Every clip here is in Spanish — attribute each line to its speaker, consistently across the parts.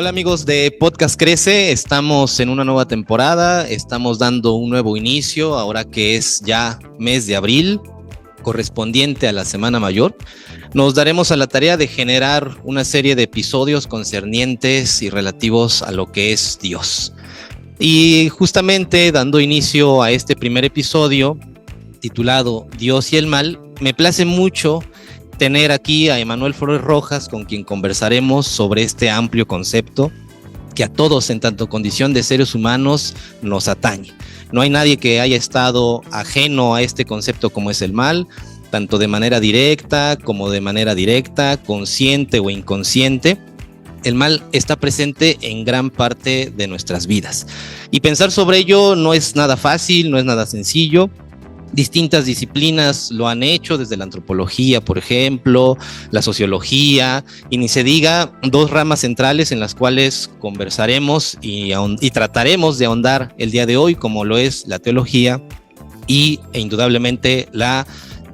Speaker 1: Hola amigos de Podcast Crece, estamos en una nueva temporada, estamos dando un nuevo inicio, ahora que es ya mes de abril, correspondiente a la Semana Mayor. Nos daremos a la tarea de generar una serie de episodios concernientes y relativos a lo que es Dios. Y justamente dando inicio a este primer episodio, titulado Dios y el Mal, me place mucho tener aquí a Emanuel Flores Rojas, con quien conversaremos sobre este amplio concepto que a todos, en tanto condición de seres humanos, nos atañe. No hay nadie que haya estado ajeno a este concepto como es el mal, tanto de manera directa como de manera directa, consciente o inconsciente. El mal está presente en gran parte de nuestras vidas. Y pensar sobre ello no es nada fácil, no es nada sencillo. Distintas disciplinas lo han hecho, desde la antropología, por ejemplo, la sociología, y ni se diga dos ramas centrales en las cuales conversaremos y trataremos de ahondar el día de hoy, como lo es la teología e indudablemente la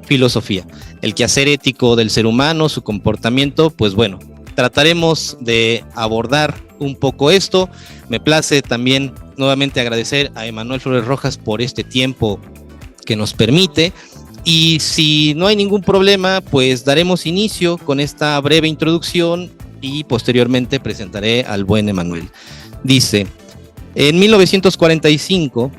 Speaker 1: filosofía. El quehacer ético del ser humano, su comportamiento, pues bueno, trataremos de abordar un poco esto. Me place también nuevamente agradecer a Emanuel Flores Rojas por este tiempo que nos permite, y si no hay ningún problema, pues daremos inicio con esta breve introducción y posteriormente presentaré al buen Emanuel. Dice: en 1945,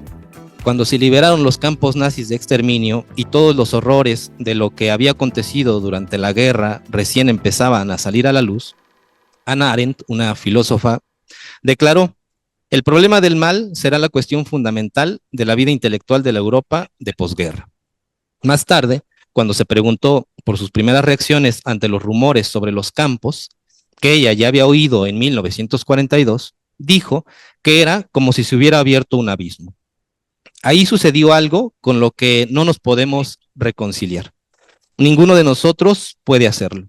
Speaker 1: cuando se liberaron los campos nazis de exterminio y todos los horrores de lo que había acontecido durante la guerra recién empezaban a salir a la luz, Hannah Arendt, una filósofa, declaró: el problema del mal será la cuestión fundamental de la vida intelectual de la Europa de posguerra. Más tarde, cuando se preguntó por sus primeras reacciones ante los rumores sobre los campos, que ella ya había oído en 1942, dijo que era como si se hubiera abierto un abismo. Ahí sucedió algo con lo que no nos podemos reconciliar. Ninguno de nosotros puede hacerlo.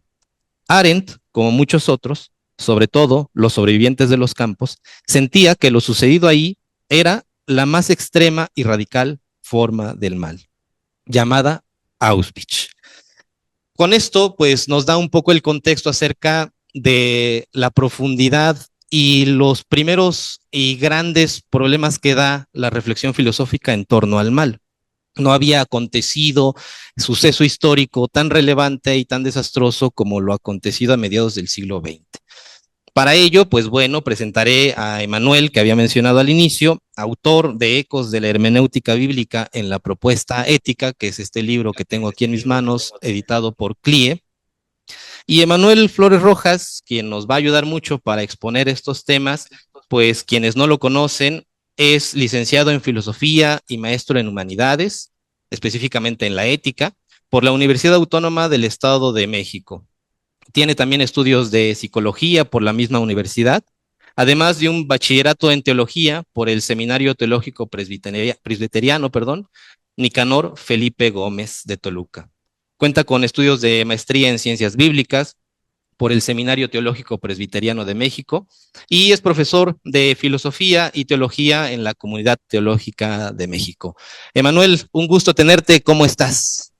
Speaker 1: Arendt, como muchos otros, sobre todo los sobrevivientes de los campos, sentía que lo sucedido ahí era la más extrema y radical forma del mal, llamada Auschwitz. Con esto, pues, nos da un poco el contexto acerca de la profundidad y los primeros y grandes problemas que da la reflexión filosófica en torno al mal. No había acontecido suceso histórico tan relevante y tan desastroso como lo acontecido a mediados del siglo XX. Para ello, pues bueno, presentaré a Emanuel, que había mencionado al inicio, autor de Ecos de la Hermenéutica Bíblica en la Propuesta Ética, que es este libro que tengo aquí en mis manos, editado por CLIE. Y Emanuel Flores Rojas, quien nos va a ayudar mucho para exponer estos temas, pues quienes no lo conocen, es licenciado en Filosofía y maestro en Humanidades, específicamente en la Ética, por la Universidad Autónoma del Estado de México. Tiene también estudios de Psicología por la misma universidad, además de un bachillerato en Teología por el Seminario Teológico Presbiteriano, Nicanor Felipe Gómez de Toluca. Cuenta con estudios de maestría en Ciencias Bíblicas por el Seminario Teológico Presbiteriano de México y es profesor de Filosofía y Teología en la Comunidad Teológica de México. Emanuel, un gusto tenerte, ¿cómo estás?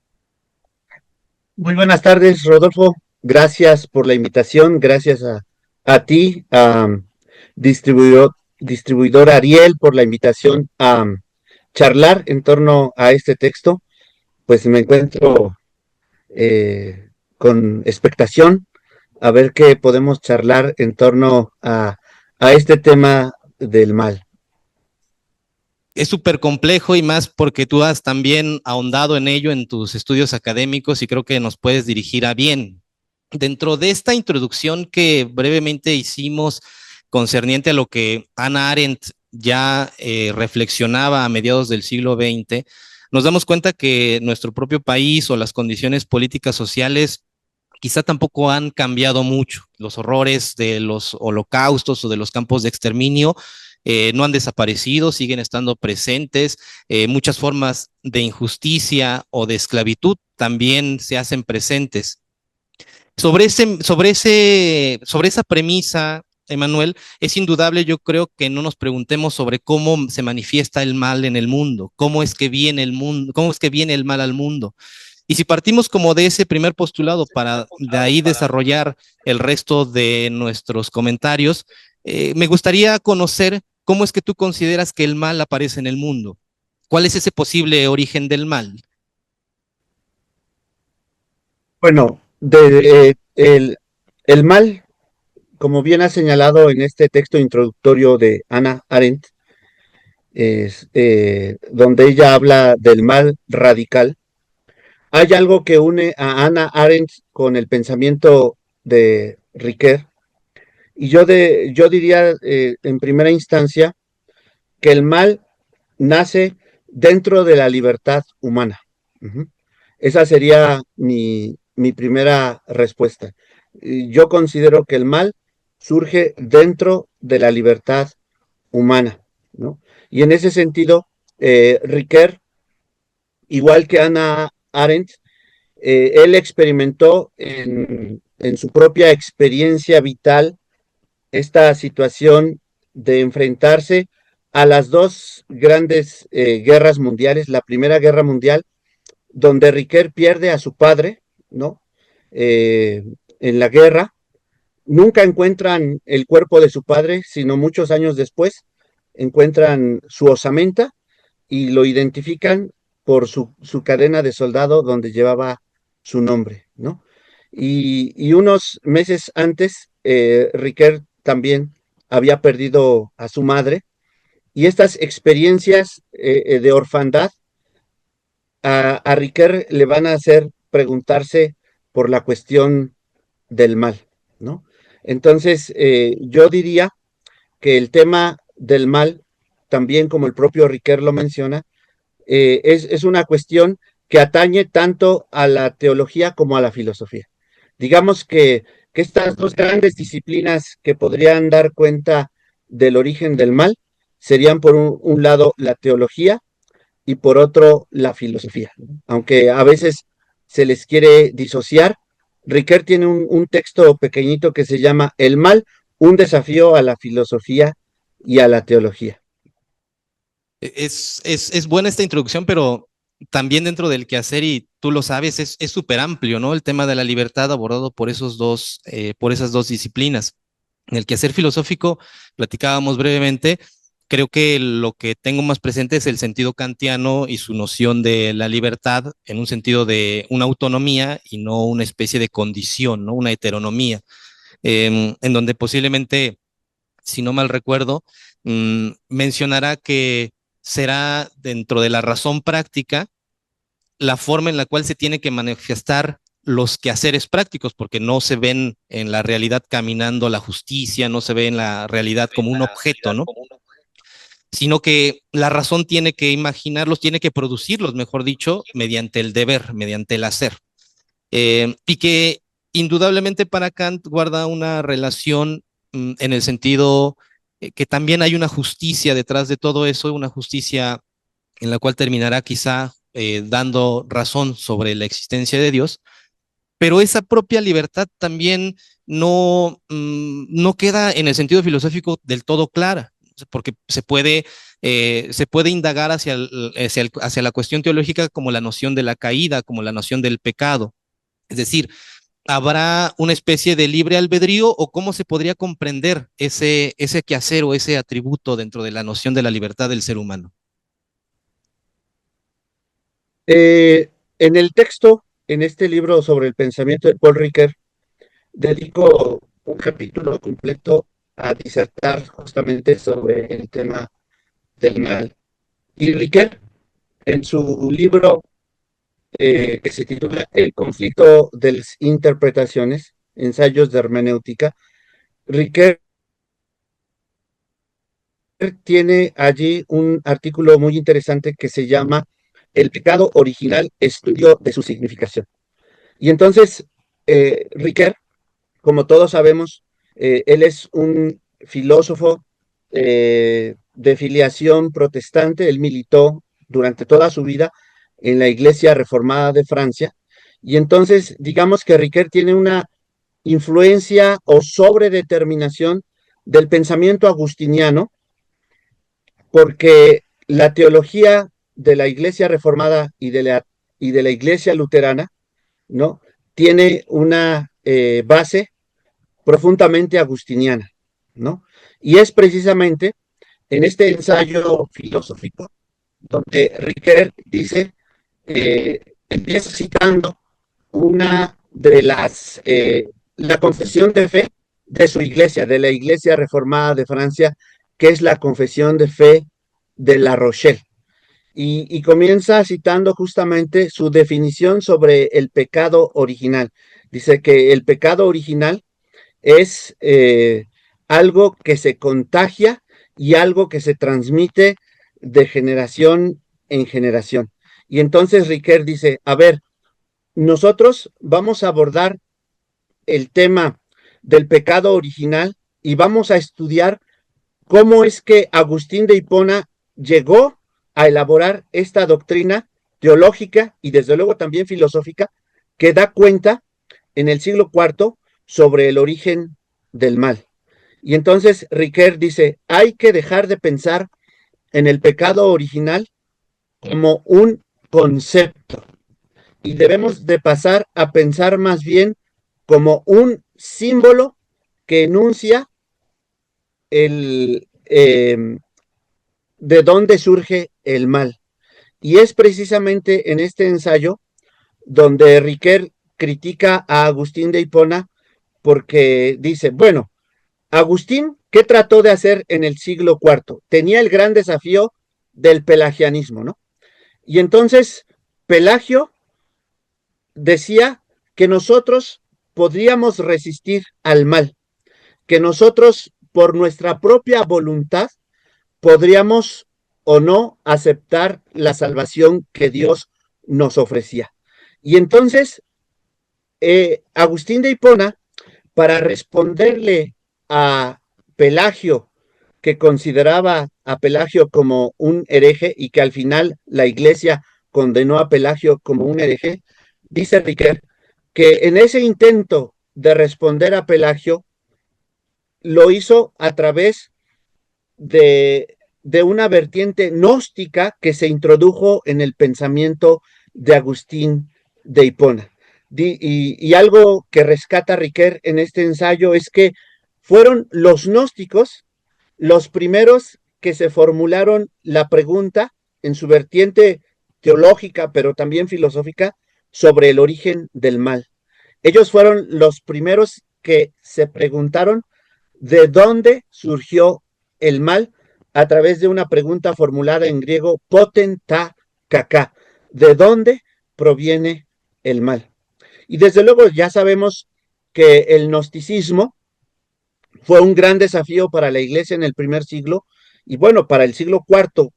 Speaker 2: Muy buenas tardes, Rodolfo. Gracias por la invitación, gracias a ti, distribuidor Ariel, por la invitación a charlar en torno a este texto. Pues me encuentro con expectación a ver qué podemos charlar en torno a este tema del mal.
Speaker 1: Es súper complejo, y más porque tú has también ahondado en ello en tus estudios académicos y creo que nos puedes dirigir a bien. Dentro de esta introducción que brevemente hicimos concerniente a lo que Hannah Arendt ya reflexionaba a mediados del siglo XX, nos damos cuenta que nuestro propio país o las condiciones políticas sociales quizá tampoco han cambiado mucho. Los horrores de los holocaustos o de los campos de exterminio no han desaparecido, siguen estando presentes. Muchas formas de injusticia o de esclavitud también se hacen presentes. Sobre esa premisa, Emanuel, es indudable, yo creo, que no nos preguntemos sobre cómo se manifiesta el mal en el mundo, cómo es que viene el mundo, cómo es que viene el mal al mundo. Y si partimos como de ese primer postulado para de ahí desarrollar el resto de nuestros comentarios, Me gustaría conocer cómo es que tú consideras que el mal aparece en el mundo. ¿Cuál es ese posible origen del mal?
Speaker 2: Bueno, el mal, como bien ha señalado en este texto introductorio de Hannah Arendt, donde ella habla del mal radical, hay algo que une a Hannah Arendt con el pensamiento de Ricoeur, y yo diría en primera instancia que el mal nace dentro de la libertad humana. Uh-huh. Esa sería mi primera respuesta. Yo considero que el mal surge dentro de la libertad humana, ¿no? Y en ese sentido, Ricoeur, igual que Hannah Arendt, él experimentó en su propia experiencia vital esta situación de enfrentarse a las dos grandes guerras mundiales, la Primera Guerra Mundial, donde Ricoeur pierde a su padre, ¿no? Eh, en la guerra, nunca encuentran el cuerpo de su padre, sino muchos años después encuentran su osamenta y lo identifican por su cadena de soldado donde llevaba su nombre, ¿no? Y unos meses antes, Ricoeur también había perdido a su madre, y estas experiencias de orfandad a Ricoeur le van a hacer preguntarse por la cuestión del mal, ¿no? Entonces, yo diría que el tema del mal, también como el propio Ricoeur lo menciona, es una cuestión que atañe tanto a la teología como a la filosofía. Digamos que estas dos grandes disciplinas que podrían dar cuenta del origen del mal serían por un lado la teología y por otro la filosofía. Aunque a veces se les quiere disociar, Ricoeur tiene un texto pequeñito que se llama El mal, un desafío a la filosofía y a la teología.
Speaker 1: Es buena esta introducción, pero también dentro del quehacer, y tú lo sabes, es súper amplio, ¿no? El tema de la libertad abordado por esas dos disciplinas. En el quehacer filosófico, platicábamos brevemente, creo que lo que tengo más presente es el sentido kantiano y su noción de la libertad en un sentido de una autonomía y no una especie de condición, ¿no? Una heteronomía, en donde posiblemente, si no mal recuerdo, mencionará que será dentro de la razón práctica la forma en la cual se tiene que manifestar los quehaceres prácticos, porque no se ven en la realidad caminando la justicia, no se ve en la realidad como un objeto, ¿no? Sino que la razón tiene que imaginarlos, tiene que producirlos, mejor dicho, mediante el deber, mediante el hacer. Y que indudablemente para Kant guarda una relación en el sentido que también hay una justicia detrás de todo eso, una justicia en la cual terminará quizá dando razón sobre la existencia de Dios, pero esa propia libertad también no queda en el sentido filosófico del todo clara, porque se puede indagar hacia la cuestión teológica como la noción de la caída, como la noción del pecado. Es decir, ¿habrá una especie de libre albedrío o cómo se podría comprender ese quehacer o ese atributo dentro de la noción de la libertad del ser humano?
Speaker 2: En el texto, en este libro sobre el pensamiento de Paul Ricoeur, dedico un capítulo completo a disertar justamente sobre el tema del mal. Y Ricoeur, en su libro que se titula El conflicto de las interpretaciones, ensayos de hermenéutica, Ricoeur tiene allí un artículo muy interesante que se llama El pecado original, estudio de su significación. Y entonces, Ricoeur, como todos sabemos, él es un filósofo de filiación protestante, él militó durante toda su vida en la Iglesia Reformada de Francia, y entonces digamos que Ricoeur tiene una influencia o sobredeterminación del pensamiento agustiniano, porque la teología de la Iglesia Reformada y de la Iglesia Luterana, ¿no? Tiene una base profundamente agustiniana, ¿no? Y es precisamente en este ensayo filosófico donde Ricoeur dice, empieza citando una de la confesión de fe de su iglesia, de la Iglesia Reformada de Francia, que es la confesión de fe de La Rochelle. Y comienza citando justamente su definición sobre el pecado original. Dice que el pecado original es algo que se contagia y algo que se transmite de generación en generación. Y entonces Ricoeur dice, a ver, nosotros vamos a abordar el tema del pecado original y vamos a estudiar cómo es que Agustín de Hipona llegó a elaborar esta doctrina teológica y desde luego también filosófica que da cuenta en el siglo IV sobre el origen del mal. Y entonces Ricoeur dice, hay que dejar de pensar en el pecado original como un concepto y debemos de pasar a pensar más bien como un símbolo que enuncia de dónde surge el mal. Y es precisamente en este ensayo donde Ricoeur critica a Agustín de Hipona porque dice, bueno, Agustín, ¿qué trató de hacer en el siglo IV? Tenía el gran desafío del pelagianismo, ¿no? Y entonces Pelagio decía que nosotros podríamos resistir al mal, que nosotros por nuestra propia voluntad podríamos o no aceptar la salvación que Dios nos ofrecía. Y entonces Agustín de Hipona, para responderle a Pelagio, que consideraba a Pelagio como un hereje y que al final la iglesia condenó a Pelagio como un hereje, dice Ricoeur que en ese intento de responder a Pelagio lo hizo a través de una vertiente gnóstica que se introdujo en el pensamiento de Agustín de Hipona. Y algo que rescata Ricoeur en este ensayo es que fueron los gnósticos los primeros que se formularon la pregunta en su vertiente teológica, pero también filosófica, sobre el origen del mal. Ellos fueron los primeros que se preguntaron de dónde surgió el mal a través de una pregunta formulada en griego poten ta kaká, de dónde proviene el mal. Y desde luego ya sabemos que el gnosticismo fue un gran desafío para la iglesia en el primer siglo y bueno, para el siglo IV,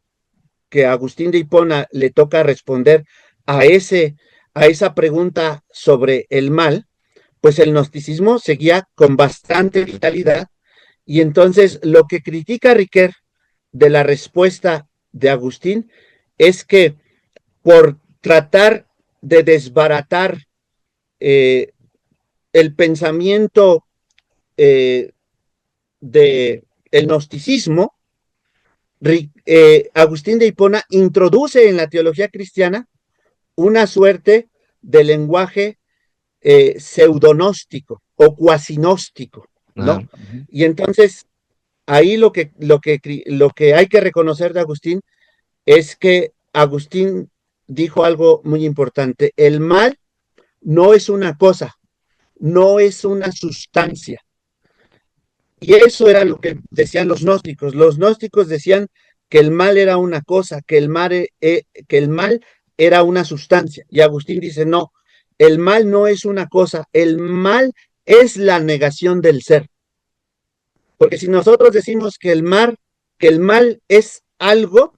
Speaker 2: que a Agustín de Hipona le toca responder a esa pregunta sobre el mal, pues el gnosticismo seguía con bastante vitalidad y entonces lo que critica Ricoeur de la respuesta de Agustín es que por tratar de desbaratar el pensamiento del gnosticismo, Agustín de Hipona introduce en la teología cristiana una suerte de lenguaje pseudonóstico o cuasinóstico, ¿no? Y entonces ahí lo que hay que reconocer de Agustín es que Agustín dijo algo muy importante. El mal no es una cosa, no es una sustancia. Y eso era lo que decían los gnósticos. Los gnósticos decían que el mal era una cosa, que el mal era una sustancia. Y Agustín dice, no, el mal no es una cosa, el mal es la negación del ser. Porque si nosotros decimos que el mal es algo,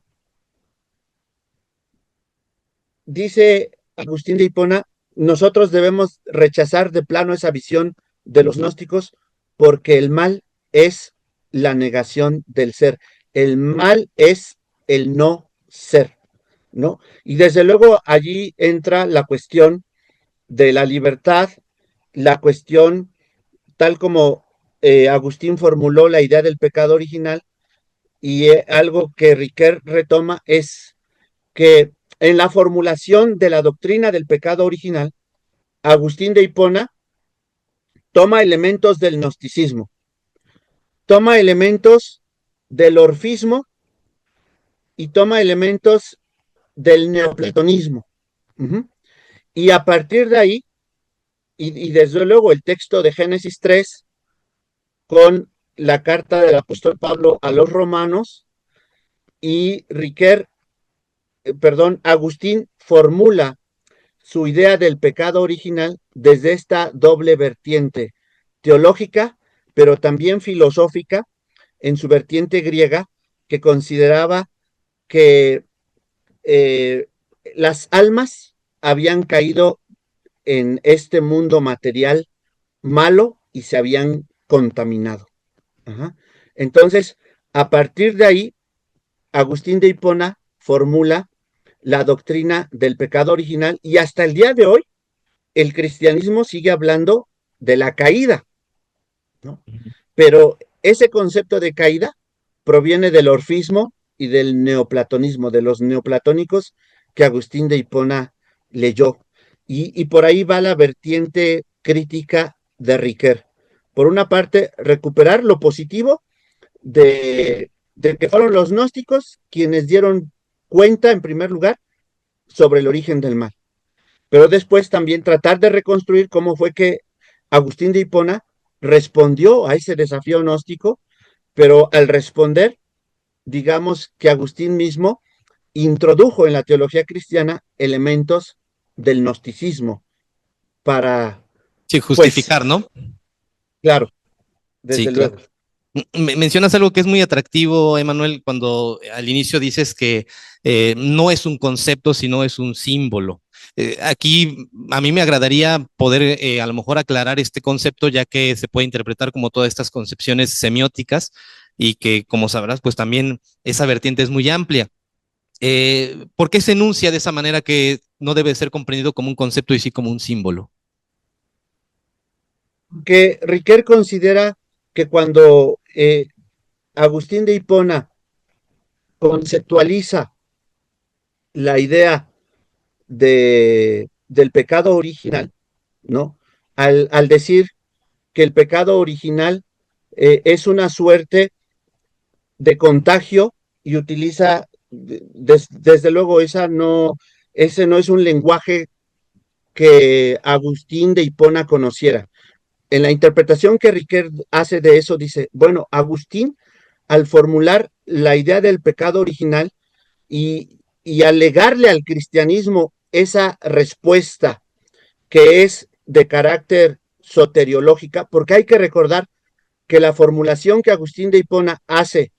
Speaker 2: dice Agustín de Hipona, nosotros debemos rechazar de plano esa visión de los gnósticos porque el mal es la negación del ser. El mal es el no ser, ¿no? Y desde luego allí entra la cuestión de la libertad, la cuestión tal como Agustín formuló la idea del pecado original y algo que Ricoeur retoma es que en la formulación de la doctrina del pecado original, Agustín de Hipona toma elementos del gnosticismo, toma elementos del orfismo y toma elementos del neoplatonismo. Y a partir de ahí, y desde luego el texto de Génesis 3, con la carta del apóstol Pablo a los romanos, y Agustín formula su idea del pecado original desde esta doble vertiente teológica, pero también filosófica, en su vertiente griega, que consideraba que las almas habían caído en este mundo material malo y se habían contaminado. Ajá. Entonces, a partir de ahí, Agustín de Hipona formula la doctrina del pecado original y hasta el día de hoy el cristianismo sigue hablando de la caída, ¿no? Pero ese concepto de caída proviene del orfismo y del neoplatonismo, de los neoplatónicos que Agustín de Hipona leyó. Y por ahí va la vertiente crítica de Riquer. Por una parte, recuperar lo positivo de que fueron los gnósticos quienes dieron cuenta, en primer lugar, sobre el origen del mal. Pero después también tratar de reconstruir cómo fue que Agustín de Hipona respondió a ese desafío gnóstico, pero al responder, digamos que Agustín mismo introdujo en la teología cristiana elementos del gnosticismo para,
Speaker 1: Sí,
Speaker 2: pues,
Speaker 1: justificar, ¿no?
Speaker 2: claro,
Speaker 1: Sí,
Speaker 2: desde
Speaker 1: claro.
Speaker 2: luego.
Speaker 1: Mencionas algo que es muy atractivo, Emanuel, cuando al inicio dices que no es un concepto, sino es un símbolo. Aquí a mí me agradaría poder a lo mejor aclarar este concepto, ya que se puede interpretar como todas estas concepciones semióticas y que, como sabrás, pues también esa vertiente es muy amplia. ¿Por qué se enuncia de esa manera que no debe ser comprendido como un concepto y sí como un símbolo?
Speaker 2: Que Riquer considera que cuando Agustín de Hipona conceptualiza la idea del pecado original, ¿no? Al decir que el pecado original es una suerte de contagio y utiliza, desde luego, ese no es un lenguaje que Agustín de Hipona conociera. En la interpretación que Riquet hace de eso, dice, bueno, Agustín, al formular la idea del pecado original y alegarle al cristianismo esa respuesta que es de carácter soteriológica, porque hay que recordar que la formulación que Agustín de Hipona hace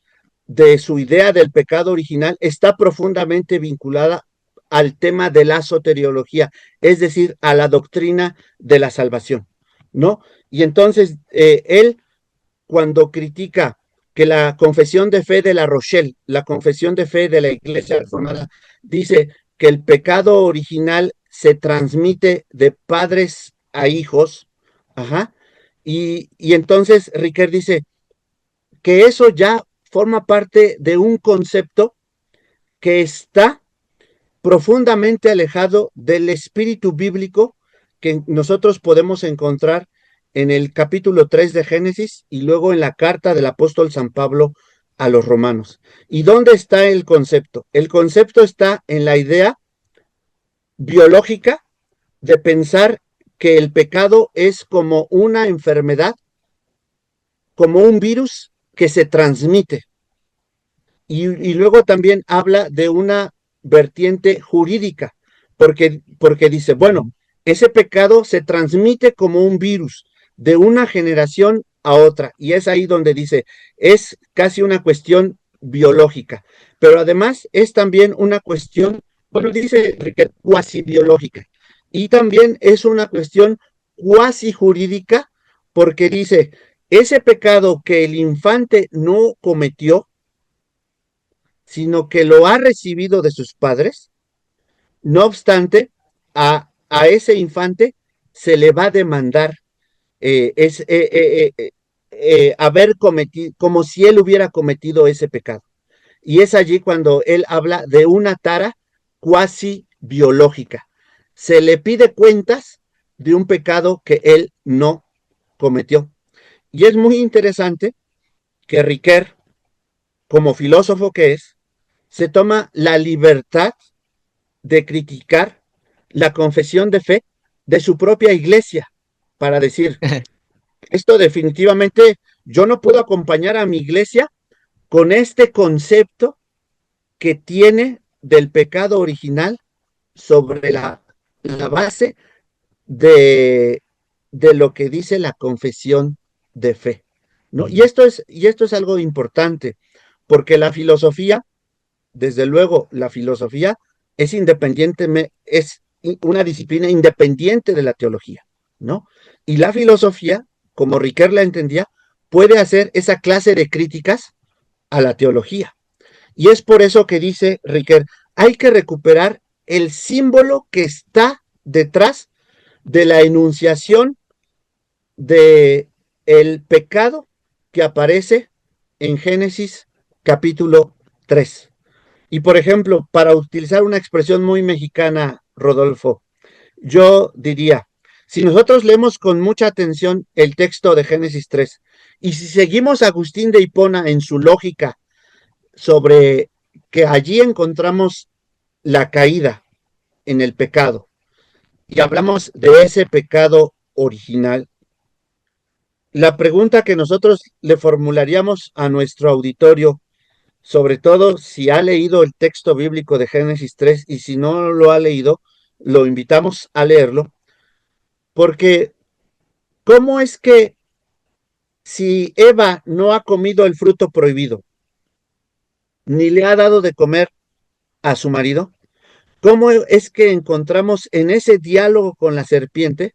Speaker 2: de su idea del pecado original está profundamente vinculada al tema de la soteriología, es decir, a la doctrina de la salvación, ¿no? Y entonces él, cuando critica que la confesión de fe de la Rochelle, la confesión de fe de la Iglesia Reformada, dice que el pecado original se transmite de padres a hijos, ajá, y entonces Riquet dice que eso ya forma parte de un concepto que está profundamente alejado del espíritu bíblico que nosotros podemos encontrar en el capítulo 3 de Génesis y luego en la carta del apóstol San Pablo a los romanos. ¿Y dónde está el concepto? El concepto está en la idea biológica de pensar que el pecado es como una enfermedad, como un virus que se transmite. Y luego también habla de una vertiente jurídica, porque dice, bueno, ese pecado se transmite como un virus de una generación a otra, y es ahí donde dice, es casi una cuestión biológica, pero además es también una cuestión, bueno, dice cuasi biológica, y también es una cuestión cuasi jurídica, porque dice, ese pecado que el infante no cometió, sino que lo ha recibido de sus padres. No obstante, a ese infante se le va a demandar haber cometido, como si él hubiera cometido ese pecado. Y es allí cuando él habla de una tara cuasi biológica. Se le pide cuentas de un pecado que él no cometió. Y es muy interesante que Riquet, como filósofo que es, se toma la libertad de criticar la confesión de fe de su propia iglesia para decir, esto definitivamente yo no puedo acompañar a mi iglesia con este concepto que tiene del pecado original sobre la base de, de, lo que dice la confesión de fe, ¿no? Y esto es algo importante, porque la filosofía, desde luego, la filosofía es independiente, es una disciplina independiente de la teología, ¿no? Y la filosofía, como Riquet la entendía, puede hacer esa clase de críticas a la teología. Y es por eso que dice Riquet, hay que recuperar el símbolo que está detrás de la enunciación de el pecado que aparece en Génesis capítulo 3. Y por ejemplo, para utilizar una expresión muy mexicana, Rodolfo, yo diría, si nosotros leemos con mucha atención el texto de Génesis 3 y si seguimos a Agustín de Hipona en su lógica sobre que allí encontramos la caída en el pecado y hablamos de ese pecado original, la pregunta que nosotros le formularíamos a nuestro auditorio, sobre todo si ha leído el texto bíblico de Génesis 3 y si no lo ha leído, lo invitamos a leerlo, porque ¿cómo es que si Eva no ha comido el fruto prohibido, ni le ha dado de comer a su marido, cómo es que encontramos en ese diálogo con la serpiente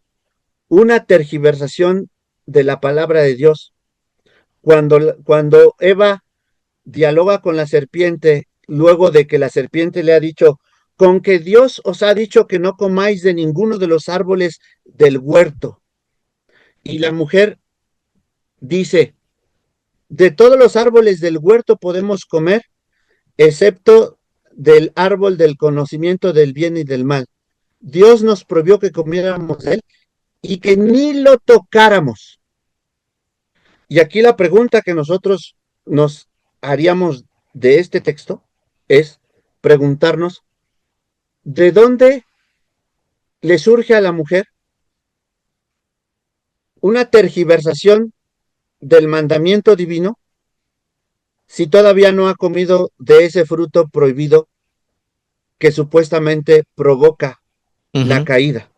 Speaker 2: una tergiversación de la palabra de Dios? Cuando Eva dialoga con la serpiente luego de que la serpiente le ha dicho, con que Dios os ha dicho que no comáis de ninguno de los árboles del huerto. Y la mujer dice, de todos los árboles del huerto podemos comer, excepto del árbol del conocimiento del bien y del mal. Dios nos prohibió que comiéramos de él y que ni lo tocáramos. Y aquí la pregunta que nosotros nos haríamos de este texto es preguntarnos, ¿de dónde le surge a la mujer una tergiversación del mandamiento divino si todavía no ha comido de ese fruto prohibido que supuestamente provoca la caída?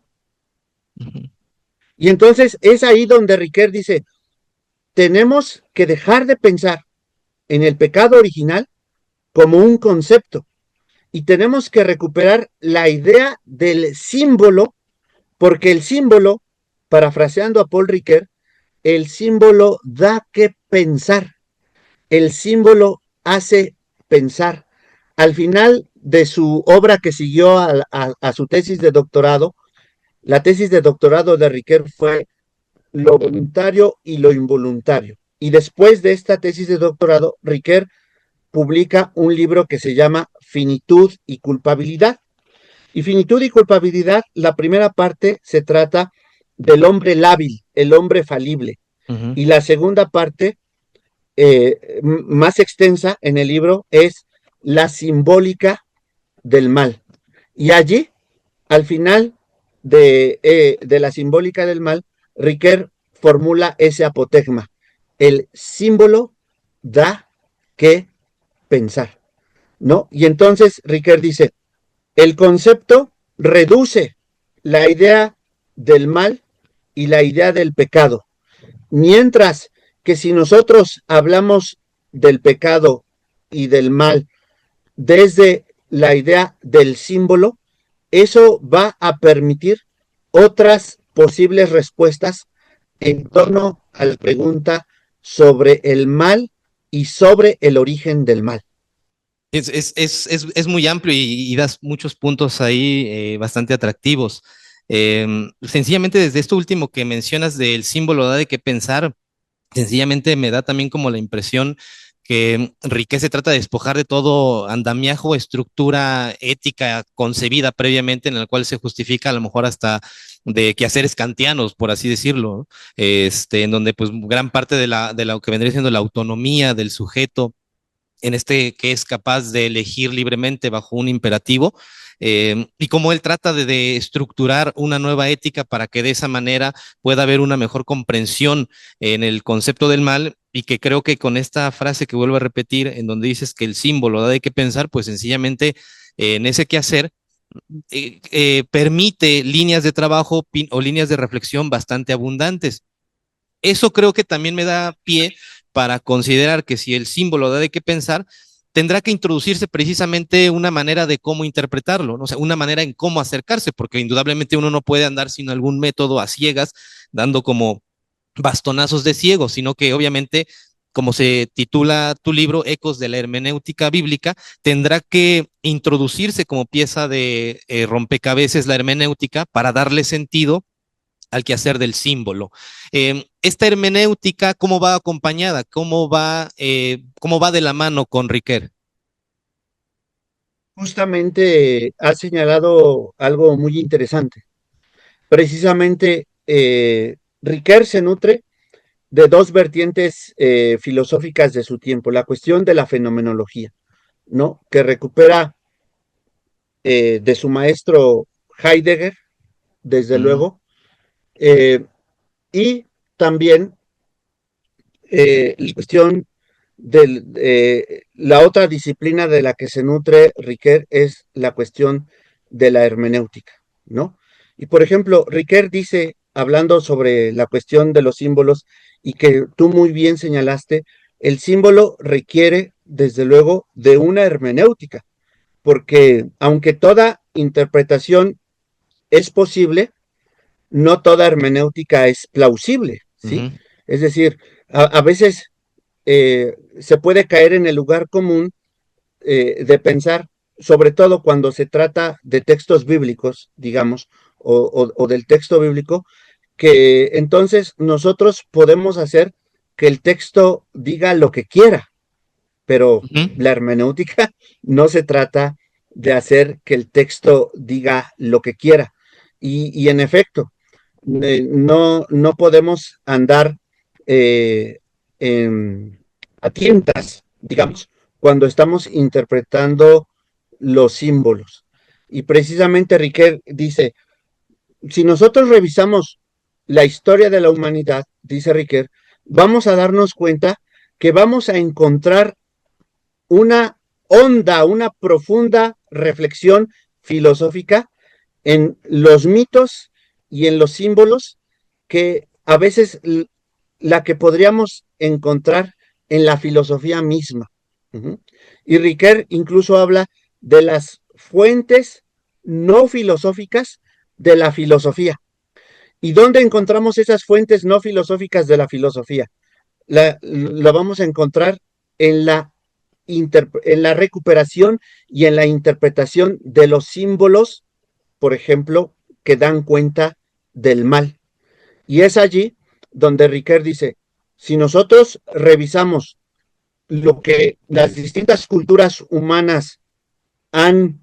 Speaker 2: Y entonces es ahí donde Riquet dice, tenemos que dejar de pensar en el pecado original como un concepto y tenemos que recuperar la idea del símbolo, porque el símbolo, parafraseando a Paul Riquet, el símbolo da que pensar, el símbolo hace pensar. Al final de su obra que siguió a su tesis de doctorado, la tesis de doctorado de Riquet fue lo voluntario y lo involuntario. Y después de esta tesis de doctorado, Riquet publica un libro que se llama Finitud y Culpabilidad. Y Finitud y Culpabilidad, la primera parte se trata del hombre lábil, el hombre falible. Y la segunda parte, más extensa en el libro, es la simbólica del mal. Y allí, al final de la simbólica del mal, Riquet formula ese apotegma. El símbolo da que pensar, ¿no? Y entonces Riquet dice, el concepto reduce la idea del mal y la idea del pecado, mientras que si nosotros hablamos del pecado y del mal desde la idea del símbolo, eso va a permitir otras posibles respuestas en torno a la pregunta sobre el mal y sobre el origen del mal.
Speaker 1: Es muy amplio y das muchos puntos ahí bastante atractivos. Sencillamente desde esto último que mencionas del símbolo da de qué pensar, sencillamente me da también como la impresión que Riquet se trata de despojar de todo andamiaje o estructura ética concebida previamente en la cual se justifica a lo mejor hasta de quehaceres kantianos, por así decirlo, ¿no? En donde pues gran parte de lo que vendría siendo la autonomía del sujeto en este que es capaz de elegir libremente bajo un imperativo, y cómo él trata de estructurar una nueva ética para que de esa manera pueda haber una mejor comprensión en el concepto del mal, y que creo que con esta frase que vuelvo a repetir, en donde dices que el símbolo da de qué pensar, pues sencillamente en ese quehacer permite líneas de trabajo o líneas de reflexión bastante abundantes. Eso creo que también me da pie para considerar que si el símbolo da de qué pensar, tendrá que introducirse precisamente una manera de cómo interpretarlo, ¿no? O sea, una manera en cómo acercarse, porque indudablemente uno no puede andar sin algún método a ciegas, dando como bastonazos de ciego, sino que obviamente, como se titula tu libro, Ecos de la Hermenéutica Bíblica, tendrá que introducirse como pieza de rompecabezas la hermenéutica para darle sentido al quehacer del símbolo. Esta hermenéutica, ¿cómo va acompañada? Cómo va de la mano con Riquet?
Speaker 2: Justamente has señalado algo muy interesante. Precisamente, Riquet se nutre de dos vertientes filosóficas de su tiempo, la cuestión de la fenomenología, ¿no? Que recupera de su maestro Heidegger, desde
Speaker 1: Mm,
Speaker 2: luego, y también la cuestión de la otra disciplina de la que se nutre Riquet es la cuestión de la hermenéutica, ¿no? Y por ejemplo, Riquet dice, hablando sobre la cuestión de los símbolos, y que tú muy bien señalaste, el símbolo requiere, desde luego, de una hermenéutica, porque aunque toda interpretación es posible, no toda hermenéutica es plausible, ¿sí?
Speaker 1: ujú,
Speaker 2: Es decir, a veces se puede caer en el lugar común de pensar, sobre todo cuando se trata de textos bíblicos, digamos, o del texto bíblico, que entonces nosotros podemos hacer que el texto diga lo que quiera, pero
Speaker 1: ujú.
Speaker 2: la hermenéutica no se trata de hacer que el texto diga lo que quiera. Y en efecto, no podemos andar eh, en, a tientas, digamos, cuando estamos interpretando los símbolos. Y precisamente Riquet dice, si nosotros revisamos la historia de la humanidad, dice Riquet, vamos a darnos cuenta que vamos a encontrar una honda, una profunda reflexión filosófica en los mitos y en los símbolos que a veces la que podríamos encontrar en la filosofía misma. Uh-huh. Y Riquet incluso habla de las fuentes no filosóficas de la filosofía. ¿Y dónde encontramos esas fuentes no filosóficas de la filosofía? La vamos a encontrar en en la recuperación y en la interpretación de los símbolos, por ejemplo, que dan cuenta del mal. Y es allí donde Riquet dice, si nosotros revisamos lo que las distintas culturas humanas han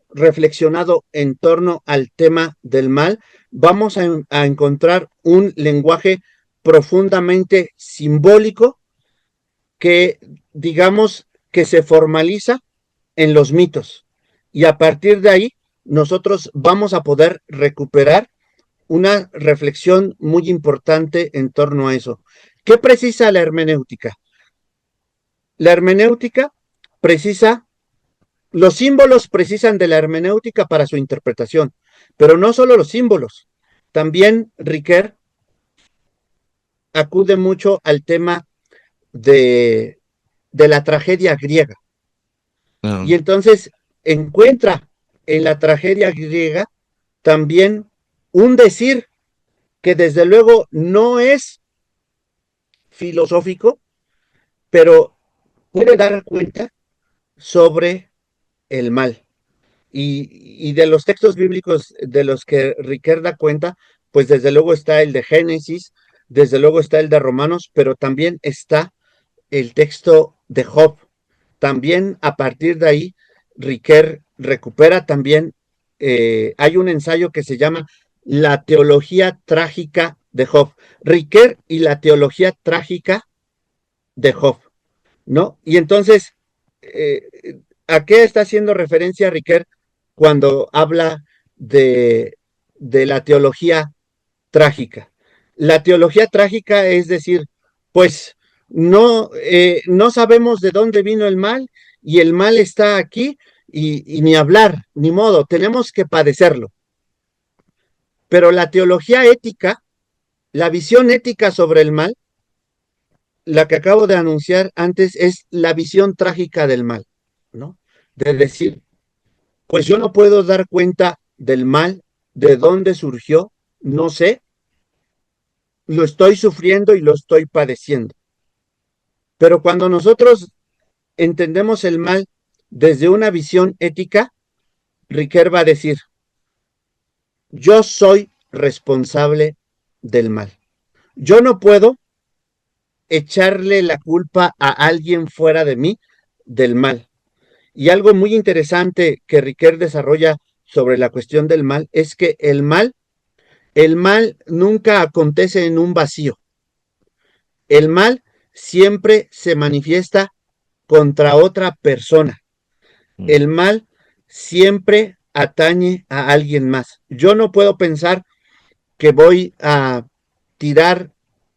Speaker 2: reflexionado en torno al tema del mal, vamos a encontrar un lenguaje profundamente simbólico que, digamos, que se formaliza en los mitos. Y a partir de ahí, nosotros vamos a poder recuperar una reflexión muy importante en torno a eso. ¿Qué precisa la hermenéutica? La hermenéutica precisa, los símbolos precisan de la hermenéutica para su interpretación, pero no solo los símbolos. También Riquet acude mucho al tema de, de la tragedia griega.
Speaker 1: Ah,
Speaker 2: Y entonces encuentra en la tragedia griega también un decir que desde luego no es filosófico, pero puede dar cuenta sobre el mal. Y de los textos bíblicos de los que Riquet da cuenta, pues desde luego está el de Génesis, desde luego está el de Romanos, pero también está el texto de Job. También a partir de ahí, Riquet recupera también, hay un ensayo que se llama La teología trágica de Job. Riquet y la teología trágica de Job, ¿no? Y entonces, ¿a qué está haciendo referencia Riquet cuando habla de la teología trágica? La teología trágica es decir, pues no sabemos de dónde vino el mal y el mal está aquí y ni hablar, ni modo, tenemos que padecerlo. Pero la teología ética, la visión ética sobre el mal, la que acabo de anunciar antes es la visión trágica del mal, ¿no? De decir, pues yo no puedo dar cuenta del mal, de dónde surgió, no sé, lo estoy sufriendo y lo estoy padeciendo. Pero cuando nosotros entendemos el mal desde una visión ética, Riquet va a decir, yo soy responsable del mal. Yo no puedo echarle la culpa a alguien fuera de mí del mal. Y algo muy interesante que Riquet desarrolla sobre la cuestión del mal es que el mal nunca acontece en un vacío. El mal siempre se manifiesta contra otra persona. El mal siempre atañe a alguien más. Yo no puedo pensar que voy a tirar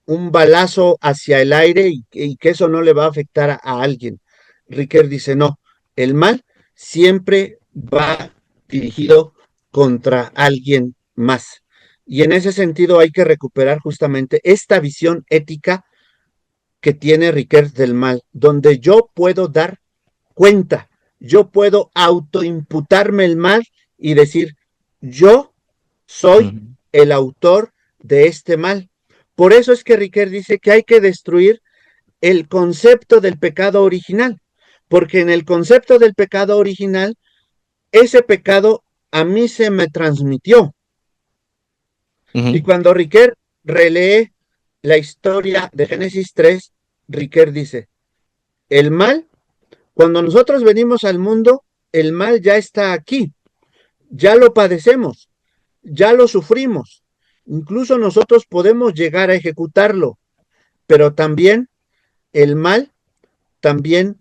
Speaker 2: un balazo hacia el aire y que eso no le va a afectar a alguien. Riquet dice, no, el mal siempre va dirigido contra alguien más. Y en ese sentido hay que recuperar justamente esta visión ética que tiene Riquet del mal, donde yo puedo dar cuenta, yo puedo autoimputarme el mal y decir, yo soy el autor de este mal. Por eso es que Riquet dice que hay que destruir el concepto del pecado original, porque en el concepto del pecado original, ese pecado a mí se me transmitió. Y cuando Riquet relee la historia de Génesis 3, Riquet dice, el mal, cuando nosotros venimos al mundo, el mal ya está aquí, ya lo padecemos, ya lo sufrimos, incluso nosotros podemos llegar a ejecutarlo, pero también el mal, también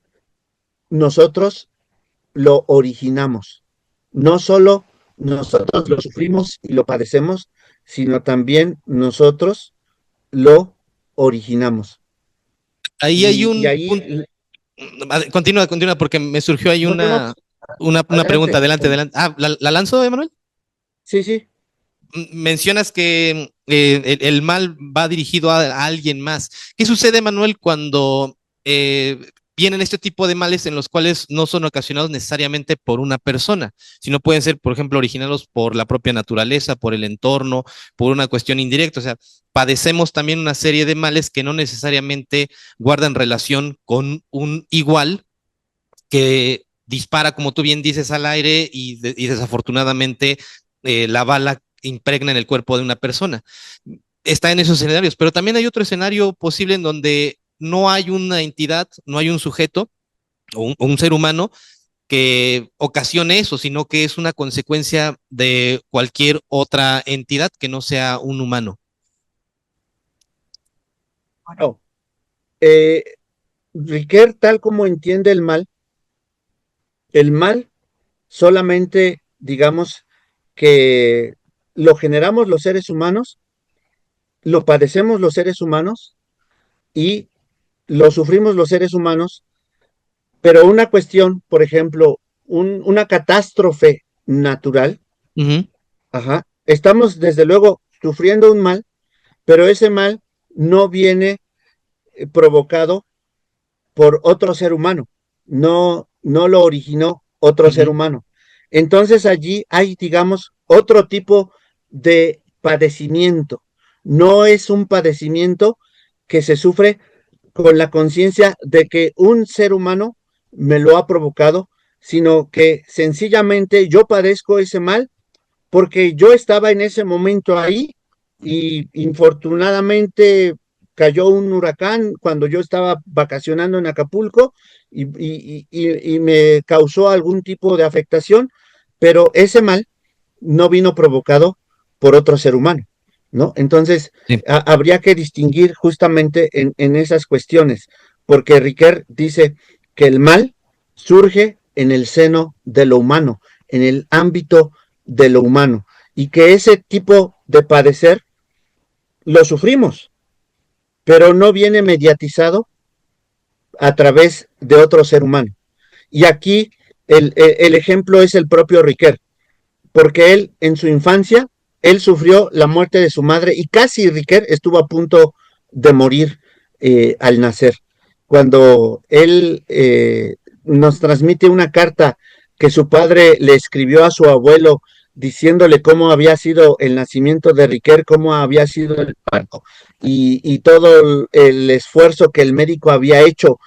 Speaker 2: nosotros lo originamos. No solo nosotros lo sufrimos y lo padecemos, sino también nosotros lo originamos.
Speaker 1: Ahí hay
Speaker 2: Y
Speaker 1: un punto.
Speaker 2: ahí...
Speaker 1: Continúa, continúa, porque me surgió ahí
Speaker 2: No, no, no,
Speaker 1: una pregunta.
Speaker 2: adelante.
Speaker 1: Adelante, adelante. Ah, ¿la lanzo, Emanuel?
Speaker 2: Sí, sí.
Speaker 1: Mencionas que el mal va dirigido a alguien más. ¿Qué sucede, Manuel, cuando vienen este tipo de males en los cuales no son ocasionados necesariamente por una persona, sino pueden ser, por ejemplo, originados por la propia naturaleza, por el entorno, por una cuestión indirecta? O sea, padecemos también una serie de males que no necesariamente guardan relación con un igual que dispara, como tú bien dices, al aire y desafortunadamente la bala impregna en el cuerpo de una persona. Está en esos escenarios, pero también hay otro escenario posible en donde no hay una entidad, no hay un sujeto o un ser humano que ocasione eso, sino que es una consecuencia de cualquier otra entidad que no sea un humano.
Speaker 2: Bueno, Riquet, tal como entiende el mal solamente, digamos, que lo generamos los seres humanos, lo padecemos los seres humanos y lo sufrimos los seres humanos, pero una cuestión, por ejemplo, una catástrofe natural,
Speaker 1: Uh -huh.
Speaker 2: ajá, estamos desde luego sufriendo un mal, pero ese mal no viene provocado por otro ser humano, no lo originó otro
Speaker 1: Uh
Speaker 2: ser
Speaker 1: -huh.
Speaker 2: humano. Entonces allí hay, digamos, otro tipo de padecimiento. No es un padecimiento que se sufre con la conciencia de que un ser humano me lo ha provocado, sino que sencillamente yo padezco ese mal porque yo estaba en ese momento ahí y infortunadamente cayó un huracán cuando yo estaba vacacionando en Acapulco y me causó algún tipo de afectación, pero ese mal no vino provocado por otro ser humano, ¿no? Entonces,
Speaker 1: Sí.
Speaker 2: habría que distinguir justamente en esas cuestiones, porque Riquet dice que el mal surge en el seno de lo humano, en el ámbito de lo humano, y que ese tipo de padecer lo sufrimos, pero no viene mediatizado a través de otro ser humano. Y aquí el ejemplo es el propio Riquet, porque él en su infancia, él sufrió la muerte de su madre y casi Riquet estuvo a punto de morir al nacer. Cuando él nos transmite una carta que su padre le escribió a su abuelo diciéndole cómo había sido el nacimiento de Riquet, cómo había sido el parto y todo el esfuerzo que el médico había hecho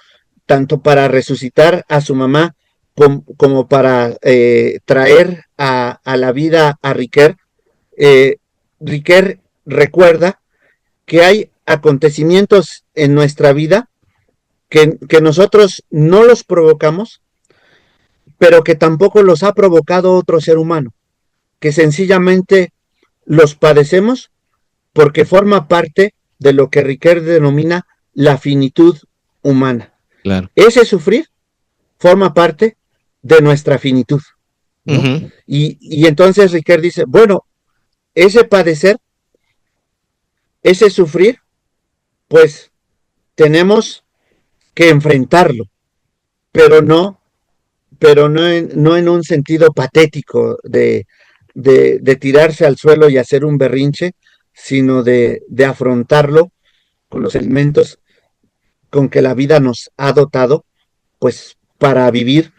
Speaker 2: tanto para resucitar a su mamá como para traer a la vida a Riquet. Riquet recuerda que hay acontecimientos en nuestra vida que nosotros no los provocamos, pero que tampoco los ha provocado otro ser humano, que sencillamente los padecemos porque forma parte de lo que Riquet denomina la finitud humana.
Speaker 1: Claro.
Speaker 2: Ese sufrir forma parte de nuestra finitud, ¿no?
Speaker 1: Ujú.
Speaker 2: Y entonces Riquet dice, bueno, ese padecer, ese sufrir, pues tenemos que enfrentarlo, pero no en un sentido patético de tirarse al suelo y hacer un berrinche, sino de afrontarlo con los elementos con que la vida nos ha dotado, pues para vivir,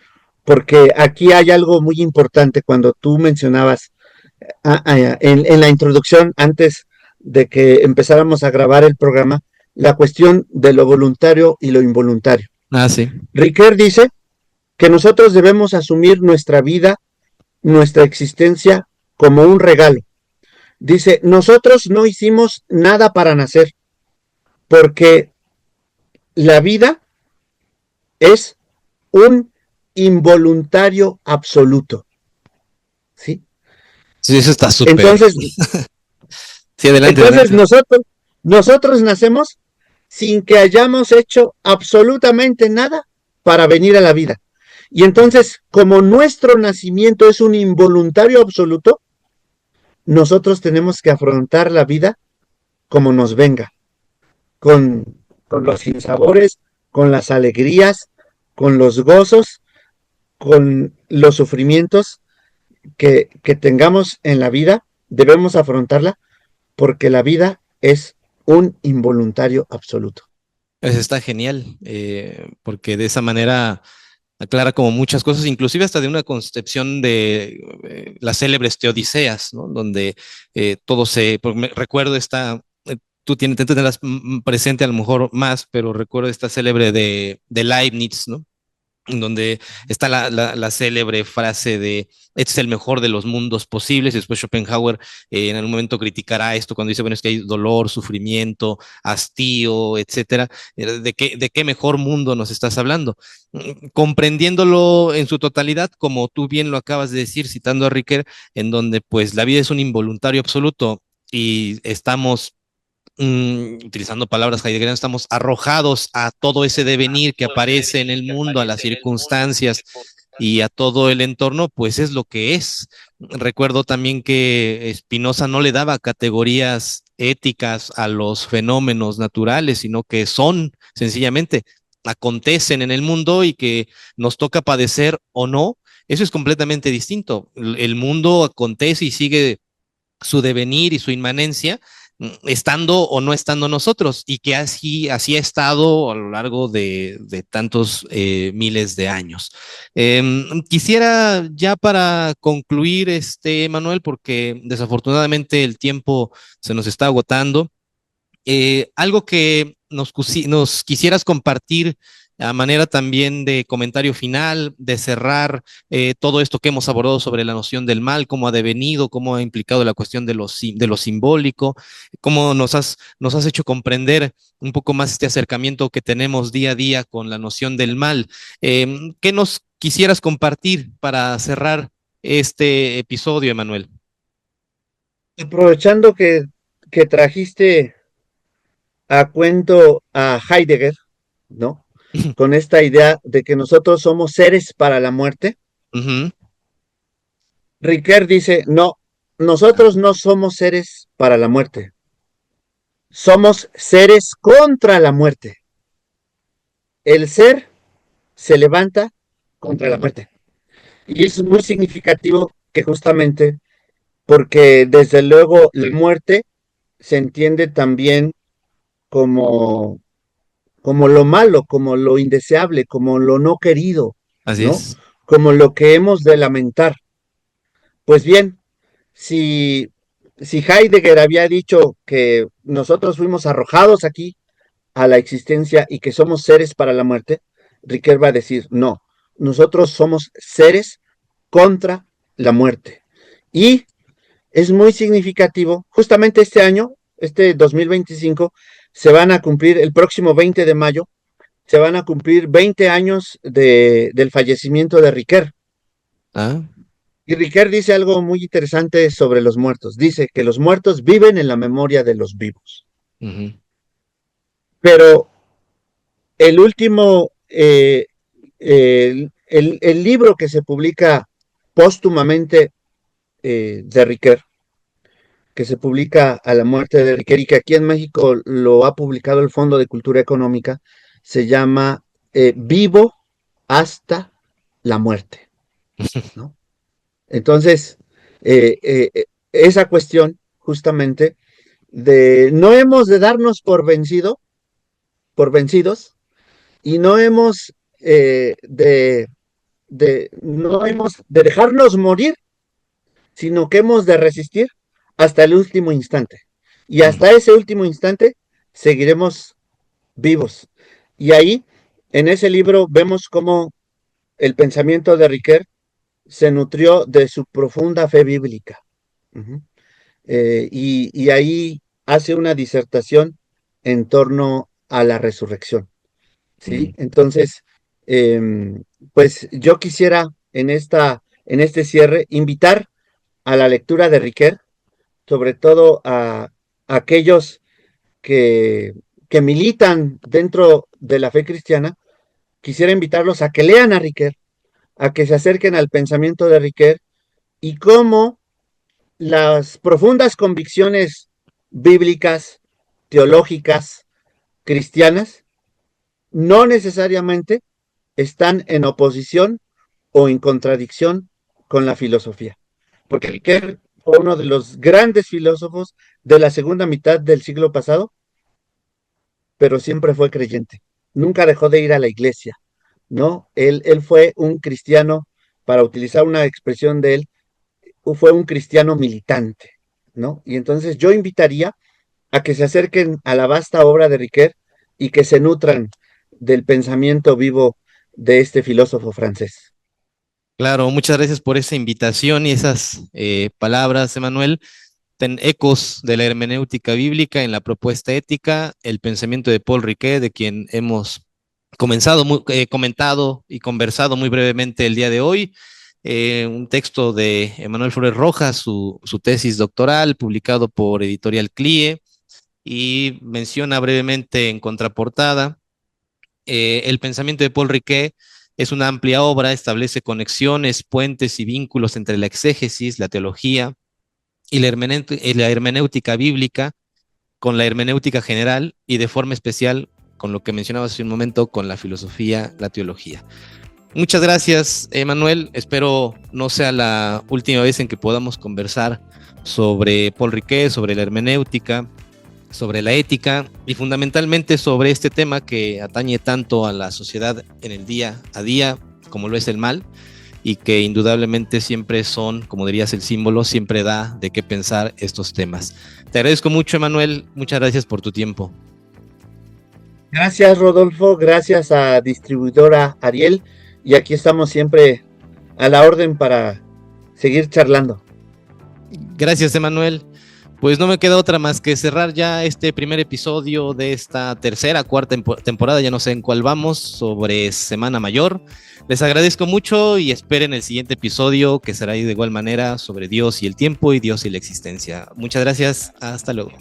Speaker 2: porque aquí hay algo muy importante cuando tú mencionabas en la introducción, antes de que empezáramos a grabar el programa, la cuestión de lo voluntario y lo involuntario.
Speaker 1: Ah, sí.
Speaker 2: Riquet dice que nosotros debemos asumir nuestra vida, nuestra existencia como un regalo. Dice, nosotros no hicimos nada para nacer, porque la vida es un involuntario absoluto. ¿Sí?
Speaker 1: Sí, eso está súper.
Speaker 2: Entonces,
Speaker 1: Sí, adelante,
Speaker 2: entonces
Speaker 1: adelante.
Speaker 2: nosotros nacemos sin que hayamos hecho absolutamente nada para venir a la vida. Y entonces, como nuestro nacimiento es un involuntario absoluto, nosotros tenemos que afrontar la vida como nos venga, con los sinsabores, con las alegrías, con los gozos, con los sufrimientos que tengamos en la vida, debemos afrontarla porque la vida es un involuntario absoluto.
Speaker 1: Eso está genial, porque de esa manera aclara como muchas cosas, inclusive hasta de una concepción de las célebres teodiceas, ¿no? Donde todo recuerdo esta, tú tendrás presente a lo mejor más, pero recuerdo esta célebre de Leibniz, ¿no? Donde está la célebre frase de este es el mejor de los mundos posibles. Y después Schopenhauer en algún momento criticará esto cuando dice, bueno, es que hay dolor, sufrimiento, hastío, etcétera. De qué mejor mundo nos estás hablando? Comprendiéndolo en su totalidad, como tú bien lo acabas de decir, citando a Riquet, en donde pues la vida es un involuntario absoluto y estamos utilizando palabras heideggerianas, estamos arrojados a todo ese devenir que aparece en el mundo, a las circunstancias y a todo el entorno, pues es lo que es. Recuerdo también que Spinoza no le daba categorías éticas a los fenómenos naturales, sino que son sencillamente, acontecen en el mundo y que nos toca padecer o no. Eso es completamente distinto. El mundo acontece y sigue su devenir y su inmanencia, estando o no estando nosotros, y que así ha estado a lo largo de tantos miles de años. Quisiera ya para concluir, Manuel, porque desafortunadamente el tiempo se nos está agotando, algo que nos quisieras compartir a manera también de comentario final, de cerrar todo esto que hemos abordado sobre la noción del mal, cómo ha devenido, cómo ha implicado la cuestión de lo simbólico, cómo nos has hecho comprender un poco más este acercamiento que tenemos día a día con la noción del mal. ¿Qué nos quisieras compartir para cerrar este episodio, Emanuel?
Speaker 2: Aprovechando que trajiste a cuento a Heidegger, ¿no? Con esta idea de que nosotros somos seres para la muerte,
Speaker 1: Ujú.
Speaker 2: Ricoeur dice, no, nosotros no somos seres para la muerte, somos seres contra la muerte. El ser se levanta contra la muerte. Y es muy significativo que justamente porque desde luego la muerte se entiende también como, como lo malo, como lo indeseable, como lo no querido,
Speaker 1: Así
Speaker 2: ¿no?
Speaker 1: es.
Speaker 2: Como lo que hemos de lamentar. Pues bien, si, si Heidegger había dicho que nosotros fuimos arrojados aquí a la existencia y que somos seres para la muerte, Ricoeur va a decir, no, nosotros somos seres contra la muerte. Y es muy significativo, justamente este año, este 2025, se van a cumplir, el próximo 20 de mayo, se van a cumplir 20 años del fallecimiento de Ricoeur.
Speaker 1: Ah,
Speaker 2: Y Ricoeur dice algo muy interesante sobre los muertos. Dice que los muertos viven en la memoria de los vivos.
Speaker 1: ujú.
Speaker 2: Pero el último, el libro que se publica póstumamente de Ricoeur, que se publica a la muerte de Ricoeur y que aquí en México lo ha publicado el Fondo de Cultura Económica, se llama Vivo hasta la muerte, ¿no? Entonces, esa cuestión justamente de no hemos de darnos por vencidos, y no hemos no hemos de dejarnos morir, sino que hemos de resistir hasta el último instante. Y hasta ese último instante seguiremos vivos. Y ahí, en ese libro, vemos cómo el pensamiento de Ricoeur se nutrió de su profunda fe bíblica. Uh-huh. Y ahí hace una disertación en torno a la resurrección. ¿Sí?
Speaker 1: Mm.
Speaker 2: Entonces, eh, pues yo quisiera en este cierre invitar a la lectura de Ricoeur, sobre todo a aquellos que, que militan dentro de la fe cristiana, quisiera invitarlos a que lean a Ricoeur, a que se acerquen al pensamiento de Ricoeur y cómo las profundas convicciones bíblicas, teológicas, cristianas, no necesariamente están en oposición o en contradicción con la filosofía. Porque Ricoeur fue uno de los grandes filósofos de la segunda mitad del siglo pasado, pero siempre fue creyente. Nunca dejó de ir a la iglesia, ¿no? Él fue un cristiano, para utilizar una expresión de él, fue un cristiano militante, ¿no? Y entonces yo invitaría a que se acerquen a la vasta obra de Ricoeur y que se nutran del pensamiento vivo de este filósofo francés.
Speaker 1: Claro, muchas gracias por esa invitación y esas palabras, Emanuel. Ten ecos de la hermenéutica bíblica en la propuesta ética, el pensamiento de Paul Riquet, de quien hemos comentado y conversado muy brevemente el día de hoy. Un texto de Emanuel Flores Rojas, su tesis doctoral, publicado por Editorial CLIE, y menciona brevemente en contraportada el pensamiento de Paul Riquet es una amplia obra, establece conexiones, puentes y vínculos entre la exégesis, la teología y la hermenéutica bíblica con la hermenéutica general y de forma especial con lo que mencionaba hace un momento, con la filosofía, la teología. Muchas gracias, Emanuel. Espero no sea la última vez en que podamos conversar sobre Paul Riquet, sobre la hermenéutica, sobre la ética y fundamentalmente sobre este tema que atañe tanto a la sociedad en el día a día como lo es el mal y que indudablemente siempre son, como dirías, el símbolo, siempre da de qué pensar estos temas. Te agradezco mucho, Emanuel, muchas gracias por tu tiempo.
Speaker 2: Gracias, Rodolfo, gracias a distribuidora Ariel, y aquí estamos siempre a la orden para seguir charlando.
Speaker 1: Gracias, Emanuel. Pues no me queda otra más que cerrar ya este primer episodio de esta cuarta temporada, ya no sé en cuál vamos, sobre Semana Mayor. Les agradezco mucho y esperen el siguiente episodio, que será de igual manera sobre Dios y el tiempo y Dios y la existencia. Muchas gracias, hasta luego.